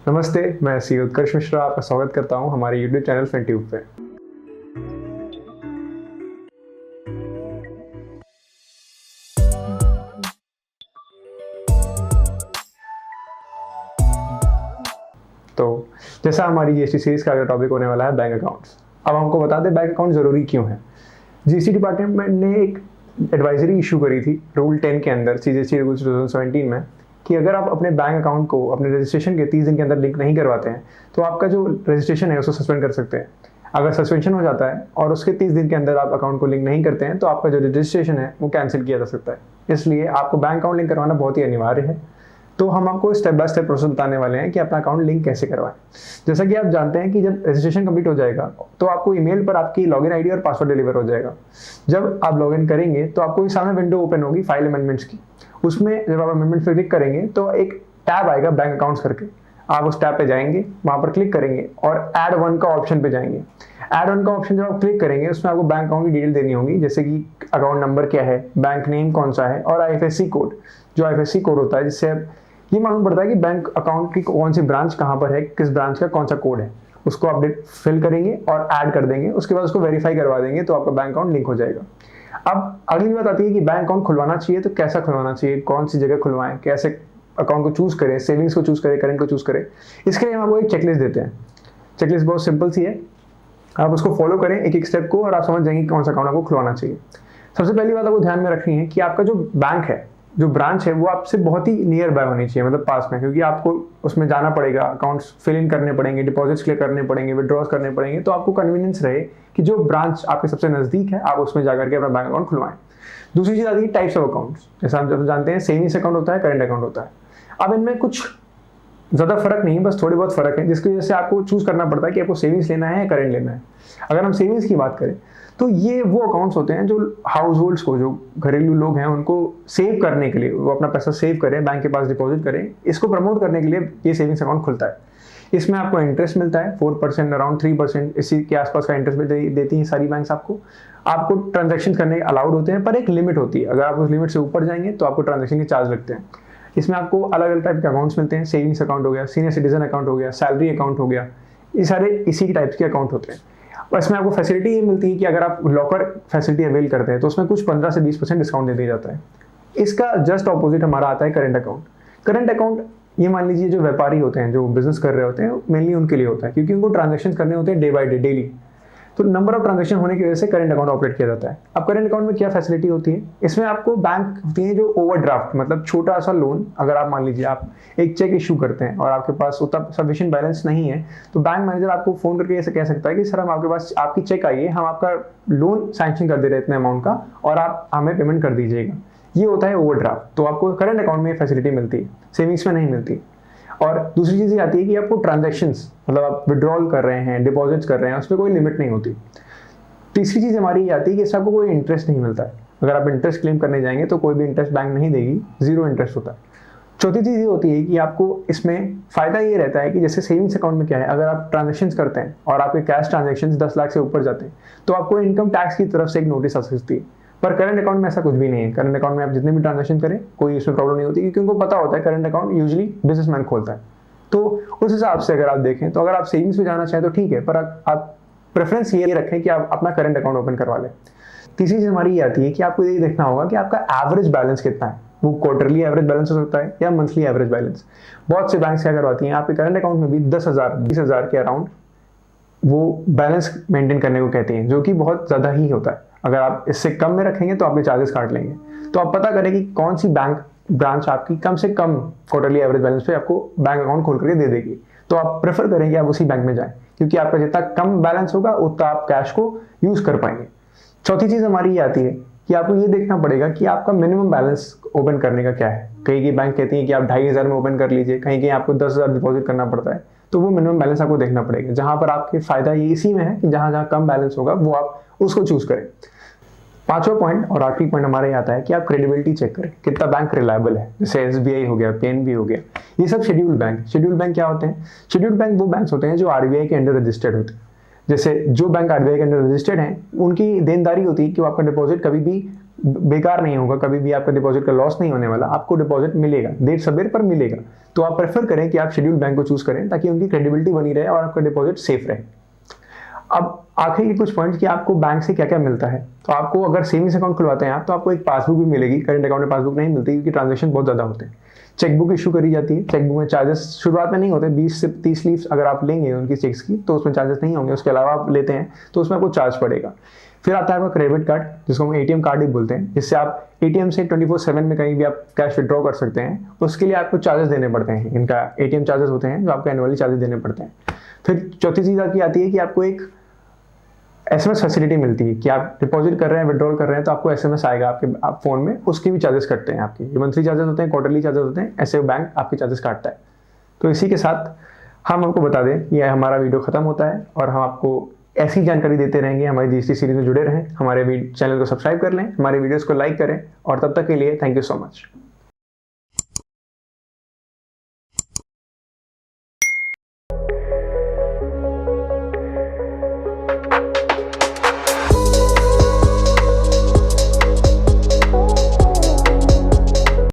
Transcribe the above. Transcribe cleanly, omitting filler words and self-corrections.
नमस्ते, मैं सी उत्कर्ष मिश्रा आपका स्वागत करता हूं हमारे यूट्यूब चैनल फिनट्यूब पे। तो जैसा हमारी जीएसटी सीरीज का अगला टॉपिक होने वाला है बैंक अकाउंट्स। अब हमको बता दें बैंक अकाउंट ज़रूरी क्यों है। जीएसटी डिपार्टमेंट ने एक एडवाइजरी इशू करी थी रूल 10 के अंदर सीजीएसटी रूल 2017 में कि अगर आप अपने बैंक अकाउंट को अपने रजिस्ट्रेशन के 30 दिन के अंदर लिंक नहीं करवाते हैं तो आपका जो रजिस्ट्रेशन है उसको सस्पेंड कर सकते हैं। अगर सस्पेंशन हो जाता है और उसके 30 दिन के अंदर आप अकाउंट को लिंक नहीं करते हैं तो आपका जो रजिस्ट्रेशन है वो कैंसिल किया जा सकता है। इसलिए आपको बैंक अकाउंट लिंक करवाना बहुत ही अनिवार्य है। तो हम आपको स्टेप बाय स्टेप प्रोसेस बताने वाले हैं कि अपना अकाउंट लिंक कैसे करवाएं। जैसा कि आप जानते हैं कि जब रजिस्ट्रेशन कंप्लीट हो जाएगा तो आपको ईमेल पर आपकी लॉगिन आईडी और पासवर्ड डिलीवर हो जाएगा। जब आप लॉगिन करेंगे तो आपको सामने विंडो ओपन होगी फाइल अमेंडमेंट्स की। उसमें जब आप अमेंडमेंट पर क्लिक करेंगे तो एक टैब आएगा बैंक अकाउंट्स करके। आप उस टैब पे जाएंगे, वहां पर क्लिक करेंगे और ऐड वन का ऑप्शन पे जाएंगे। ऐड वन का ऑप्शन जब आप क्लिक करेंगे उसमें आपको बैंक अकाउंट की डिटेल देनी होगी, जैसे कि अकाउंट नंबर क्या है, बैंक नेम कौन सा है और आईएफएससी कोड। जो आईएफएससी कोड होता है जिससे ये मालूम पड़ता है कि बैंक अकाउंट की कौन सी ब्रांच कहाँ पर है, किस ब्रांच का कौन सा कोड है। उसको अपडेट फिल करेंगे और ऐड कर देंगे। उसके बाद उसको वेरीफाई करवा देंगे तो आपका बैंक अकाउंट लिंक हो जाएगा। अब अगली बात आती है कि बैंक अकाउंट खुलवाना चाहिए तो कैसा खुलवाना चाहिए, कौन सी जगह खुलवाएं, कैसे अकाउंट को चूज करें, सेविंग्स को चूज करें, करंट को चूज करें। इसके लिए हम आपको एक चेकलिस्ट देते हैं। चेकलिस्ट बहुत सिंपल सी है, आप उसको फॉलो करें एक एक स्टेप को और आप समझ जाएंगे कौन सा अकाउंट आपको खुलवाना चाहिए। सबसे पहली बात आपको ध्यान में रखनी है कि आपका जो बैंक है, जो ब्रांच है, वो आपसे बहुत ही नियर बाय होनी चाहिए, मतलब पास में, क्योंकि आपको उसमें जाना पड़ेगा, अकाउंट्स फिल इन करने पड़ेंगे, डिपॉजिट्स क्लियर करने पड़ेंगे, विड्रॉज करने पड़ेंगे। तो आपको कन्वीनियंस रहे कि जो ब्रांच आपके सबसे नजदीक है आप उसमें जाकर के अपना बैंक अकाउंट खुलवाएं। दूसरी चीज आती है टाइप्स ऑफ अकाउंट्स। जैसा हम जानते हैं सेविंग्स अकाउंट होता है, करंट अकाउंट होता है। अब इनमें कुछ ज़्यादा फर्क नहीं है, बस थोड़ी बहुत फर्क है, जिसकी वजह से आपको चूज करना पड़ता है कि आपको सेविंग्स लेना है या करंट लेना है। अगर हम सेविंग्स की बात करें तो ये वो अकाउंट्स होते हैं जो हाउस होल्ड्स को, जो घरेलू लोग हैं, उनको सेव करने के लिए, वो अपना पैसा सेव करें, बैंक के पास डिपॉजिट करें, इसको प्रमोट करने के लिए ये सेविंग्स अकाउंट खुलता है। इसमें आपको इंटरेस्ट मिलता है 4%, अराउंड 3%, इसी के आसपास का इंटरेस्ट देती हैं सारी बैंक्स आपको ट्रांजेक्शन करने अलाउड होते हैं, पर एक लिमिट होती है। अगर आप उस लिमिट से ऊपर जाएंगे तो आपको ट्रांजेक्शन के चार्ज लगते हैं। इसमें आपको अलग अलग टाइप के अकाउंट्स मिलते हैं। सेविंग्स अकाउंट हो गया, सीनियर सिटीजन अकाउंट हो गया, सैलरी अकाउंट हो गया, ये सारे इसी टाइप्स के अकाउंट होते हैं। और इसमें आपको फैसिलिटी ये मिलती है कि अगर आप लॉकर फैसिलिटी अवेल करते हैं तो उसमें कुछ 15 से 20% डिस्काउंट दे दिया जाता है। इसका जस्ट ऑपोजिट हमारा आता है करंट अकाउंट। करंट अकाउंट ये मान लीजिए जो व्यापारी होते हैं, जो बिजनेस कर रहे होते हैं, मेनली उनके लिए होता है, क्योंकि उनको ट्रांजेक्शन करने होते हैं डे बाई डे, डेली। तो नंबर ऑफ ट्रांजेक्शन होने की वजह से करंट अकाउंट ऑपरेट किया जाता है। अब करंट अकाउंट में क्या फैसिलिटी होती है, इसमें आपको बैंक होती है जो ओवरड्राफ्ट, मतलब छोटा सा लोन। अगर आप मान लीजिए आप एक चेक इशू करते हैं और आपके पास उतना सफिशिएंट बैलेंस नहीं है तो बैंक मैनेजर आपको फोन करके ऐसे कह सकता है कि सर हम आपके पास आपकी चेक आई है, हम आपका लोन सैंक्शन कर दे रहे हैं इतने अमाउंट का और आप हमें पेमेंट कर दीजिएगा। ये होता है ओवरड्राफ्ट। तो आपको करंट अकाउंट में फैसिलिटी मिलती है, सेविंग्स में नहीं मिलती। और दूसरी चीज़ ये आती है कि आपको ट्रांजैक्शंस, मतलब आप विड्रॉल कर रहे हैं, डिपॉजिट्स कर रहे हैं, उसमें कोई लिमिट नहीं होती। तीसरी चीज़ हमारी ये आती है कि इससे आपको कोई इंटरेस्ट नहीं मिलता है। अगर आप इंटरेस्ट क्लेम करने जाएंगे तो कोई भी इंटरेस्ट बैंक नहीं देगी, जीरो इंटरेस्ट होता है। चौथी चीज़ ये होती है कि आपको इसमें फ़ायदा ये रहता है कि जैसे सेविंग्स अकाउंट में क्या है, अगर आप ट्रांजेक्शन्स करते हैं और आपके कैश ट्रांजेक्शन्स 10 लाख से ऊपर जाते हैं तो आपको इनकम टैक्स की तरफ से एक नोटिस आ सकती है। पर करंट अकाउंट में ऐसा कुछ भी नहीं है। करंट अकाउंट में आप जितने भी ट्रांजेक्शन करें कोई उसमें प्रॉब्लम नहीं होती, क्योंकि उनको पता होता है करंट अकाउंट यूजली बिजनेसमैन खोलता है। तो उस हिसाब से अगर आप देखें तो अगर आप सेविंग्स में जाना चाहें तो ठीक है, पर आप प्रेफरेंस ये रखें कि आप अपना करंट अकाउंट ओपन करवा लें। तीसरी चीज हमारी ये आती है कि आपको ये देखना होगा कि आपका एवरेज बैलेंस कितना है। वो क्वार्टरली एवरेज बैलेंस हो सकता है या मंथली एवरेज बैलेंस। बहुत से बैंक्स क्या करवाती हैं, आपके करंट अकाउंट में भी 10,000 20,000 के अराउंड वो बैलेंस मेंटेन करने को कहती हैं, जो कि बहुत ज़्यादा ही होता है। अगर आप इससे कम में रखेंगे तो आपके चार्जेस काट लेंगे। तो आप पता करें कि कौन सी बैंक ब्रांच आपकी कम से कम क्वार्टरली एवरेज बैलेंस पे आपको बैंक अकाउंट खोल करके दे देगी। तो आप प्रेफर करेंगे आप उसी बैंक में जाएं, क्योंकि आपका जितना कम बैलेंस होगा उतना आप कैश को यूज कर पाएंगे। चौथी चीज हमारी ये आती है कि आपको ये देखना पड़ेगा कि आपका मिनिमम बैलेंस ओपन करने का क्या है। कहीं की बैंक कहती है कि आप 2,500 में ओपन कर लीजिए, कहीं कहीं आपको 10,000 डिपॉजिट करना पड़ता है। तो वो मिनिमम बैलेंस आपको देखना पड़ेगा। जहां पर आपके फायदा ये इसी में है कि जहां जहां कम बैलेंस होगा वो आप उसको चूज करें। पांचवा पॉइंट और आखिरी पॉइंट हमारे ये आता है कि आप क्रेडिबिलिटी चेक करें, कितना बैंक रिलायबल है। जैसे एसबीआई हो गया, पीएनबी हो गया, ये सब शेड्यूल्ड बैंक। शेड्यूल्ड बैंक क्या होते हैं? शेड्यूल्ड बैंक वो बैंक्स होते हैं जो आरबीआई के अंडर रजिस्टर्ड होते हैं। जैसे जो बैंक आरबीआई के अंडर रजिस्टर्ड हैं उनकी देनदारी होती है कि वो आपका डिपॉजिट कभी भी बेकार नहीं होगा, कभी भी आपका डिपॉजिट का लॉस नहीं होने वाला, आपको डिपॉजिट मिलेगा, देर सवेर पर मिलेगा। तो आप प्रेफर करें कि आप शेड्यूल्ड बैंक को चूज करें ताकि उनकी क्रेडिबिलिटी बनी रहे और आपका डिपॉजिट सेफ रहे। अब आखिरी के कुछ पॉइंट्स कि आपको बैंक से क्या क्या मिलता है। तो आपको अगर सेविंग्स अकाउंट खुलवाते हैं आप, तो आपको एक पासबुक भी मिलेगी। करंट अकाउंट में पासबुक नहीं मिलती क्योंकि ट्रांजेक्शन बहुत ज़्यादा होते हैं। चेकबुक इशू करी जाती है, चेकबुक में चार्जेस शुरुआत में नहीं होते, 20 से 30 लीव्स अगर आप लेंगे उनकी चेक्स की तो उसमें चार्जेस नहीं होंगे, उसके अलावा आप लेते हैं तो उसमें आपको चार्ज पड़ेगा। फिर आता है आपका क्रेडिट कार्ड, जिसको हम एटीएम कार्ड ही बोलते हैं, जिससे आप एटीएम से 24/7 में कहीं भी आप कैश विड्रॉ कर सकते हैं। उसके लिए आपको चार्जेस देने पड़ते हैं, इनका एटीएम चार्जेस होते हैं जो आपको एनुअली चार्जेस देने पड़ते हैं। फिर चौथी चीज़ आपकी आती है कि आपको एक SMS फैसिलिटी मिलती है कि आप डिपॉजिट कर रहे हैं, विड्रॉल कर रहे हैं तो आपको SMS आएगा आप फोन में, उसके भी चार्जेस कटते हैं आपके। ये मंथली चार्जेस होते हैं, क्वार्टरली चार्जेस होते हैं, ऐसे बैंक आपके चार्जेस काटता है। तो इसी के साथ हम आपको बता दें ये हमारा वीडियो खत्म होता है और हम आपको ऐसी जानकारी देते रहेंगे। हमारी GST सीरीज में जुड़े रहें, हमारे चैनल को सब्सक्राइब कर लें, हमारे वीडियोस को लाइक करें और तब तक के लिए थैंक यू सो मच।